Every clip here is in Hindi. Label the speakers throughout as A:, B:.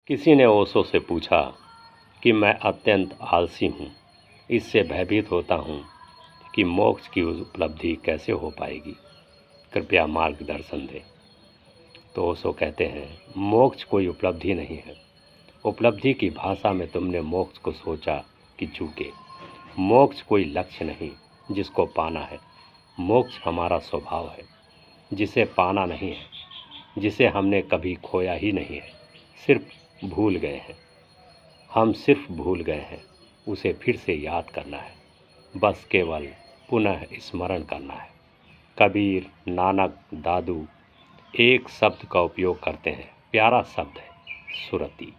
A: किसी ने ओशो से पूछा कि मैं अत्यंत आलसी हूँ, इससे भयभीत होता हूँ कि मोक्ष की उपलब्धि कैसे हो पाएगी, कृपया मार्गदर्शन दें। तो ओशो कहते हैं, मोक्ष कोई उपलब्धि नहीं है। उपलब्धि की भाषा में तुमने मोक्ष को सोचा कि चूके। मोक्ष कोई लक्ष्य नहीं जिसको पाना है। मोक्ष हमारा स्वभाव है, जिसे पाना नहीं है, जिसे हमने कभी खोया ही नहीं है, सिर्फ भूल गए हैं। हम सिर्फ भूल गए हैं, उसे फिर से याद करना है, बस केवल पुनः स्मरण करना है। कबीर, नानक, दादू एक शब्द का उपयोग करते हैं, प्यारा शब्द है, सुरति।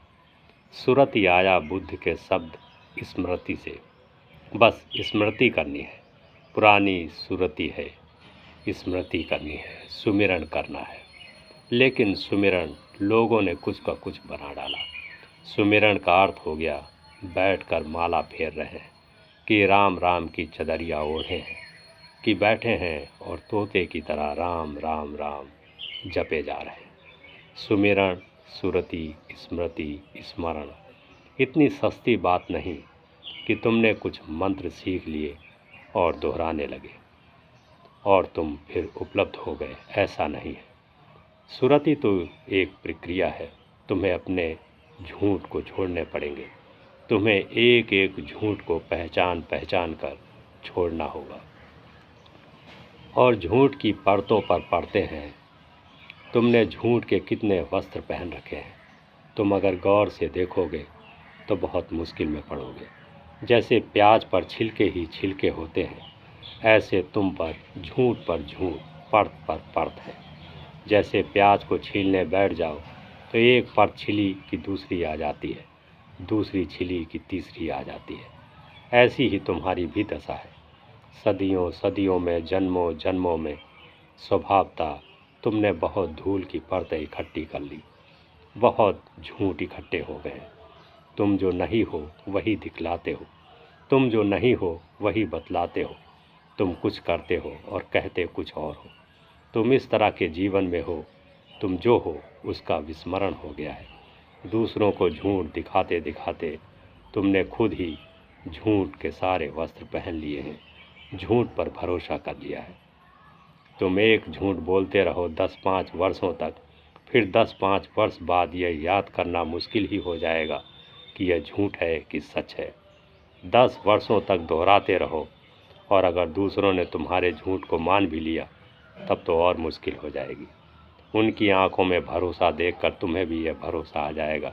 A: सुरति आया बुद्ध के शब्द स्मृति से। बस स्मृति करनी है, पुरानी सुरति है, स्मृति करनी है, सुमिरन करना है। लेकिन सुमिरन लोगों ने कुछ का कुछ बना डाला। सुमिरन का अर्थ हो गया बैठकर माला फेर रहे हैं, कि राम राम की चदरिया ओढ़े हैं, कि बैठे हैं और तोते की तरह राम राम राम जपे जा रहे हैं। सुमिरन, सुरति, स्मृति, स्मरण इतनी सस्ती बात नहीं कि तुमने कुछ मंत्र सीख लिए और दोहराने लगे और तुम फिर उपलब्ध हो गए, ऐसा नहीं है। सुरति तो एक प्रक्रिया है। तुम्हें अपने झूठ को छोड़ने पड़ेंगे। तुम्हें एक एक झूठ को पहचान पहचान कर छोड़ना होगा। और झूठ की परतों पर पड़ते हैं। तुमने झूठ के कितने वस्त्र पहन रखे हैं। तुम अगर गौर से देखोगे तो बहुत मुश्किल में पड़ोगे। जैसे प्याज पर छिलके ही छिलके होते हैं, ऐसे तुम पर झूठ, परत पर परत है। जैसे प्याज को छीलने बैठ जाओ तो एक परत छिली कि दूसरी आ जाती है, दूसरी छिली कि तीसरी आ जाती है। ऐसी ही तुम्हारी भी दशा है। सदियों सदियों में, जन्मों जन्मों में स्वभावता तुमने बहुत धूल की परतें इकट्ठी कर ली, बहुत झूठ इकट्ठे हो गए। तुम जो नहीं हो वही दिखलाते हो, तुम जो नहीं हो वही बतलाते हो। तुम कुछ करते हो और कहते कुछ और हो। तुम इस तरह के जीवन में हो, तुम जो हो उसका विस्मरण हो गया है। दूसरों को झूठ दिखाते दिखाते तुमने खुद ही झूठ के सारे वस्त्र पहन लिए हैं, झूठ पर भरोसा कर लिया है। तुम एक झूठ बोलते रहो 10-5 वर्षों तक, फिर 10-5 वर्ष बाद यह याद करना मुश्किल ही हो जाएगा कि यह झूठ है कि सच है। 10 वर्षों तक दोहराते रहो और अगर दूसरों ने तुम्हारे झूठ को मान भी लिया तब तो और मुश्किल हो जाएगी। उनकी आंखों में भरोसा देखकर तुम्हें भी यह भरोसा आ जाएगा